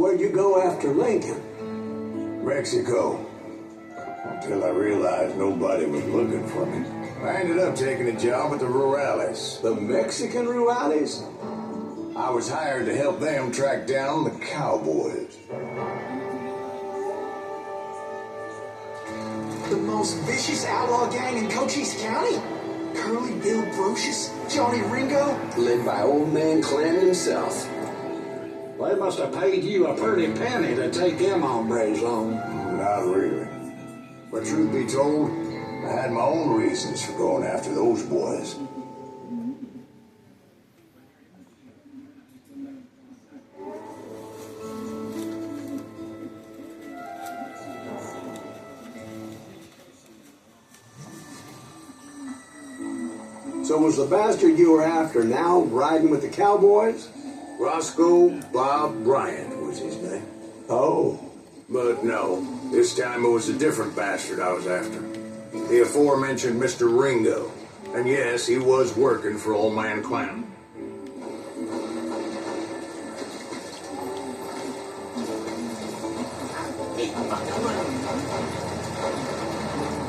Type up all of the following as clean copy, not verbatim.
where'd you go after Lincoln? Mexico. Until I realized nobody was looking for me. I ended up taking a job with the Rurales. The Mexican Rurales? I was hired to help them track down the cowboys. The most vicious outlaw gang in Cochise County? Curly Bill Brocious? Johnny Ringo? Led by old man Clanton himself. They must have paid you a pretty penny to take them hombres on. Not really. But truth be told, I had my own reasons for going after those boys. So was the bastard you were after now riding with the cowboys? Roscoe Bob Bryant was his name. Oh. But no, this time it was a different bastard I was after. The aforementioned Mr. Ringo. And yes, he was working for old man Clanton.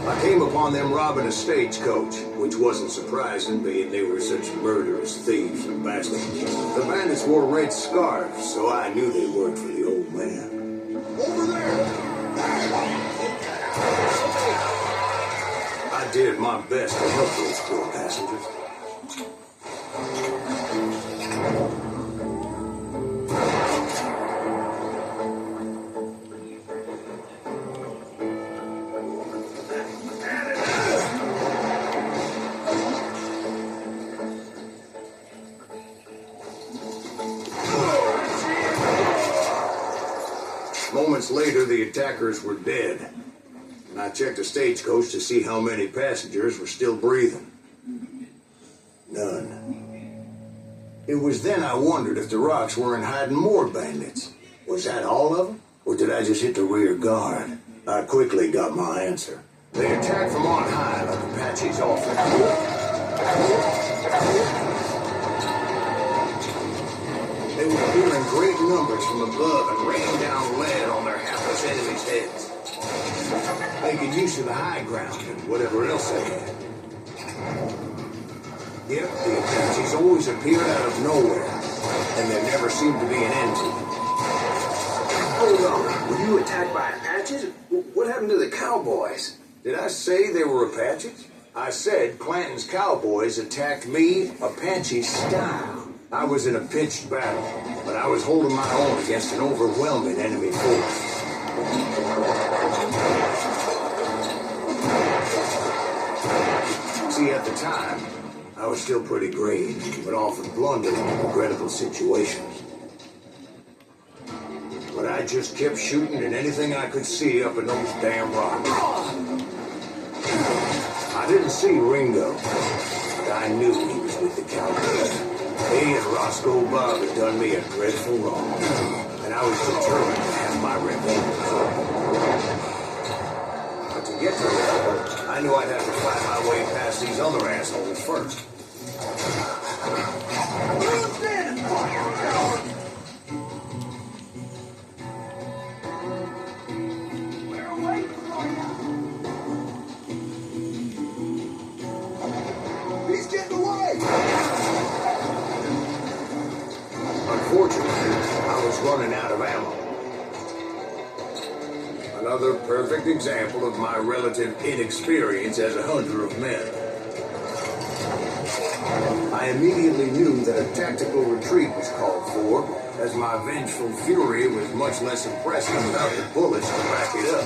I came upon them robbing a stagecoach, which wasn't surprising, being they were such murderous thieves and bastards. The bandits wore red scarves, so I knew they worked for the old man. Over there! I did my best to help those poor passengers. Moments later, the attackers were dead. And I checked the stagecoach to see how many passengers were still breathing. None. It was then I wondered if the rocks weren't hiding more bandits. Was that all of them? Or did I just hit the rear guard? I quickly got my answer. They attacked from on high like Apaches often do. They would appear in great numbers from above and rain down lead on their hapless enemies' heads. Making use of the high ground and whatever else they had. Yep, the Apaches always appeared out of nowhere, and there never seemed to be an end to them. Hold on, were you attacked by Apaches? What happened to the cowboys? Did I say they were Apaches? I said Clanton's cowboys attacked me Apache style. I was in a pitched battle, but I was holding my own against an overwhelming enemy force. See, at the time, I was still pretty green, but often blundered in regrettable situations. But I just kept shooting at anything I could see up in those damn rocks. I didn't see Ringo, but I knew he was with the cowboys. He and Roscoe Bob had done me a dreadful wrong, and I was determined to have my revenge. But to get to them, I knew I'd have to find my way past these other assholes first. He's getting away! Unfortunately, I was running out of ammo. Another perfect example of my relative inexperience as a hunter of men. I immediately knew that a tactical retreat was called for, as my vengeful fury was much less impressive without the bullets to back it up.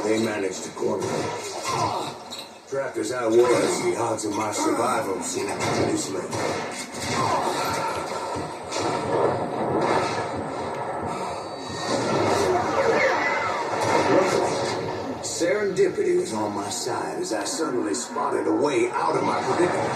They managed to corner me. Trapped as I was, the odds of my survival seemed pretty slim. Luckily, serendipity was on my side as I suddenly spotted a way out of my predicament.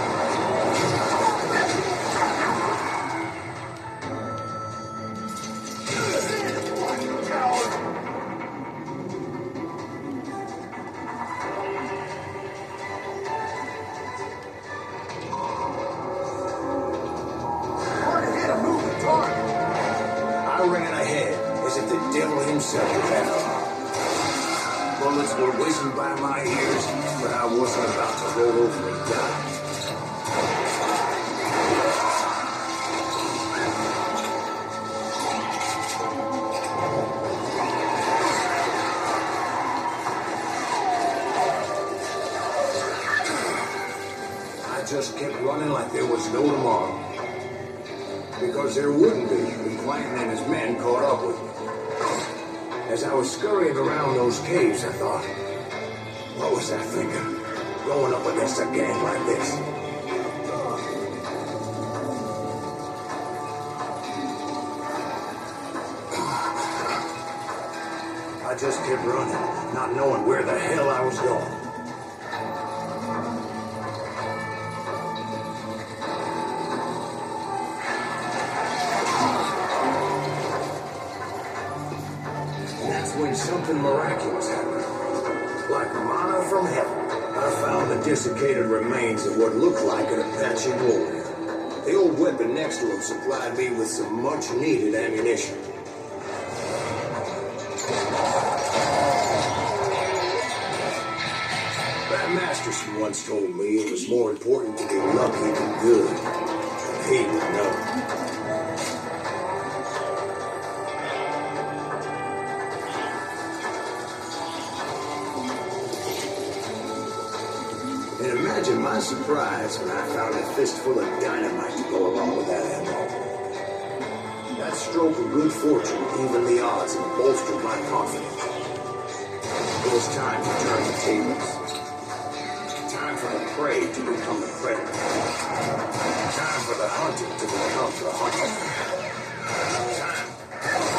himself had on. Bullets were whizzing by my ears, but I wasn't about to roll over and die. I just kept running like there was no tomorrow. Because there wouldn't be when Clanton and his men caught up with me. As I was scurrying around those caves, I thought, what was I thinking? Going up against a gang like this? I just kept running, not knowing where the hell I was going. When something miraculous happened. Like manna from heaven, I found the desiccated remains of what looked like an Apache warrior. The old weapon next to him supplied me with some much-needed ammunition. That Masterson once told me it was more important to be lucky than good. He would know. And imagine my surprise when I found a fistful of dynamite to go along with that ammo. That stroke of good fortune evened the odds and bolstered my confidence. It was time to turn the tables. Time for the prey to become the predator. Time for the hunted to become the hunter. Time.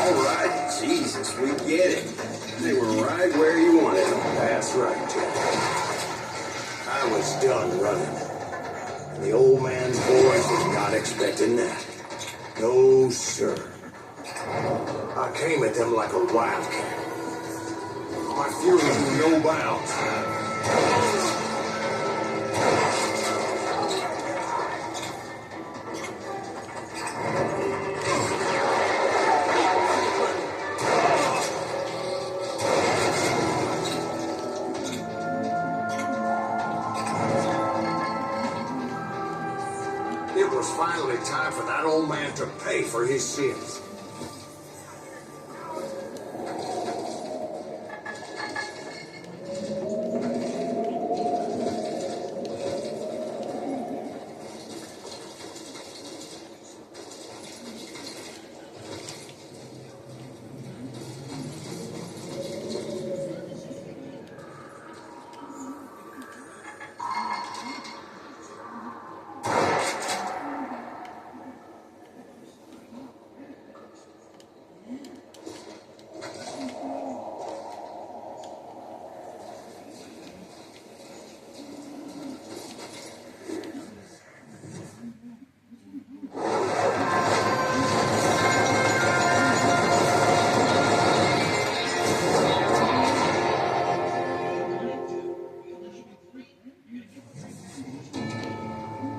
All right, Jesus, we get it. They were right where you wanted them. That's right, Jack. I was done running. And the old man's boys was not expecting that. No, sir. I came at them like a wildcat. My fury knew no bounds. It was finally time for that old man to pay for his sins.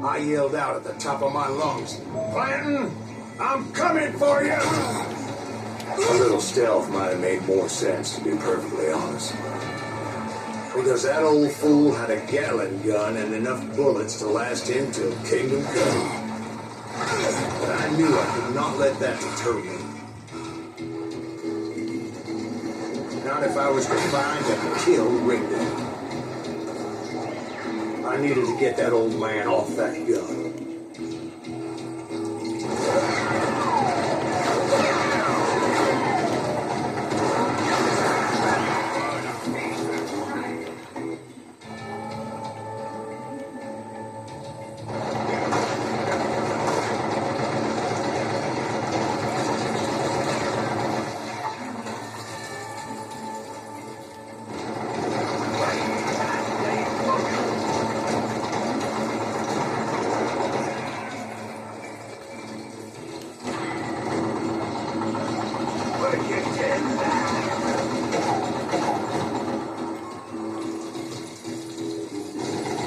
I yelled out at the top of my lungs, "Clanton, I'm coming for you!" A little stealth might have made more sense, to be perfectly honest. Because that old fool had a Gatling gun and enough bullets to last him till Kingdom Come. But I knew I could not let that deter me. Not if I was to find and kill Ringo. I needed to get that old man off that gun.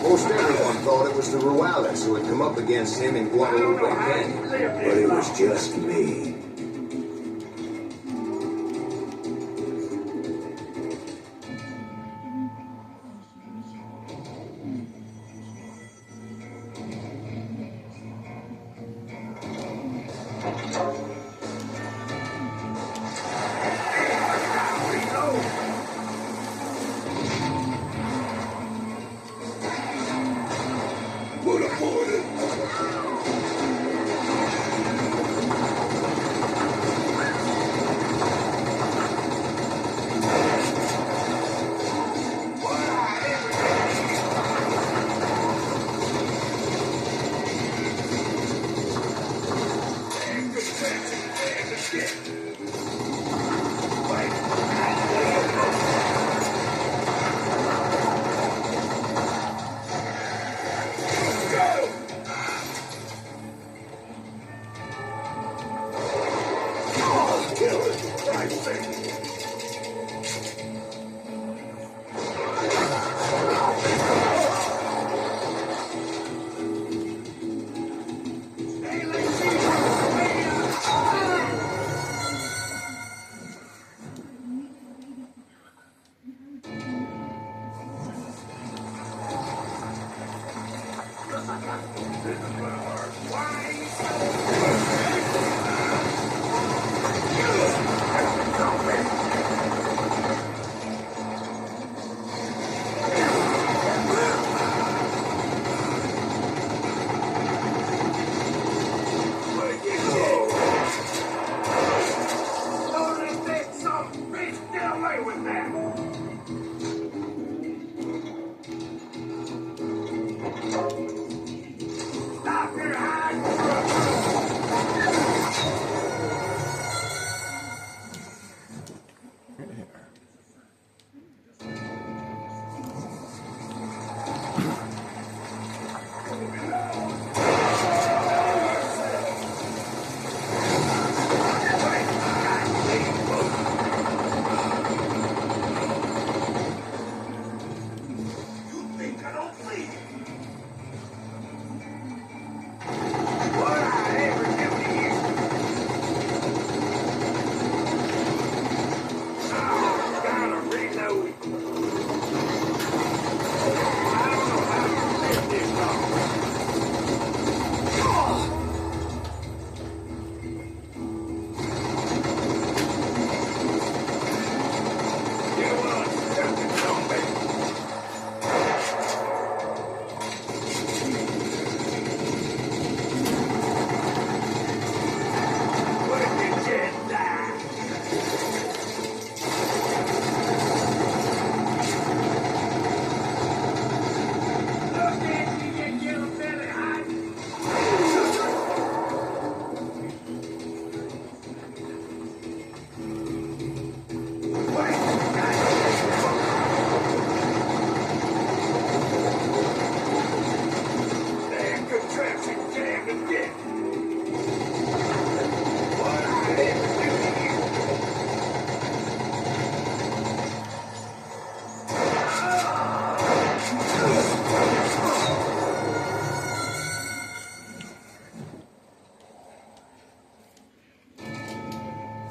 Most everyone thought it was the Juarez who had come up against him in Guadalupe Canyon, but it was just me.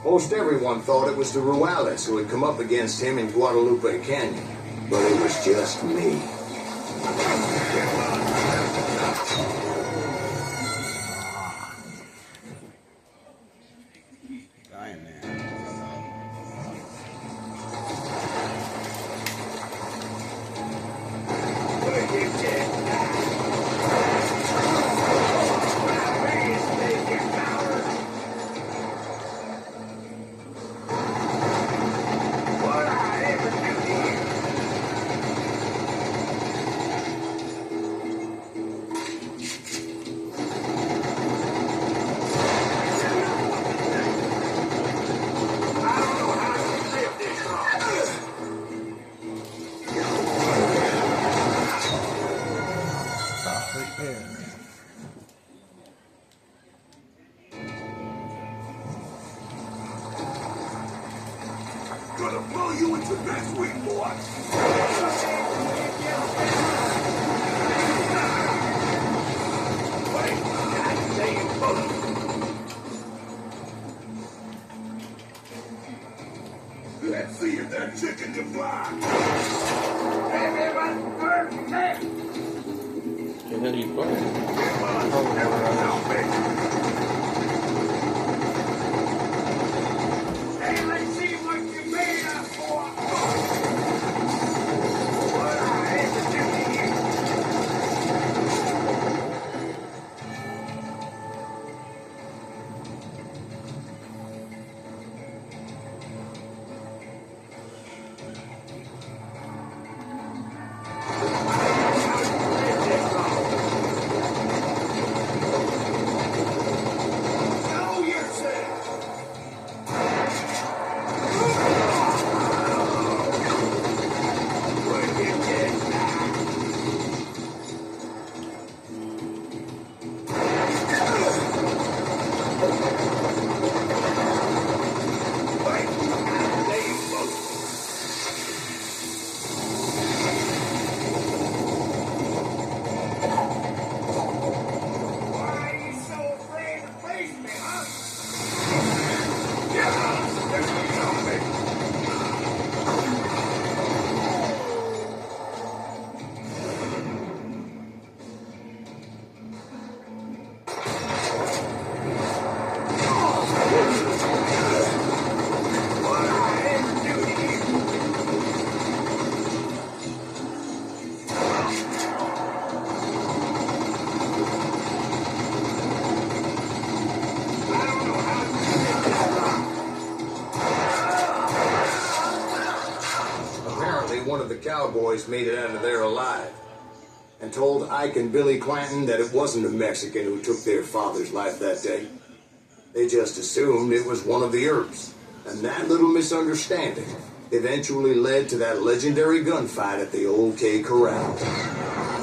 Most everyone thought it was the Juarez who had come up against him in Guadalupe Canyon, but it was just me. Dying man. Gonna blow you into next week, boy! Wait, goddamn bullet! Let's see if that chicken can fly! Everybody, first next! And then you put Hey, let's see what you made us for! What I had to do to you! one of the cowboys made it out of there alive, and told Ike and Billy Clanton that it wasn't a Mexican who took their father's life that day. They just assumed it was one of the Earps, and that little misunderstanding eventually led to that legendary gunfight at the Old K Corral.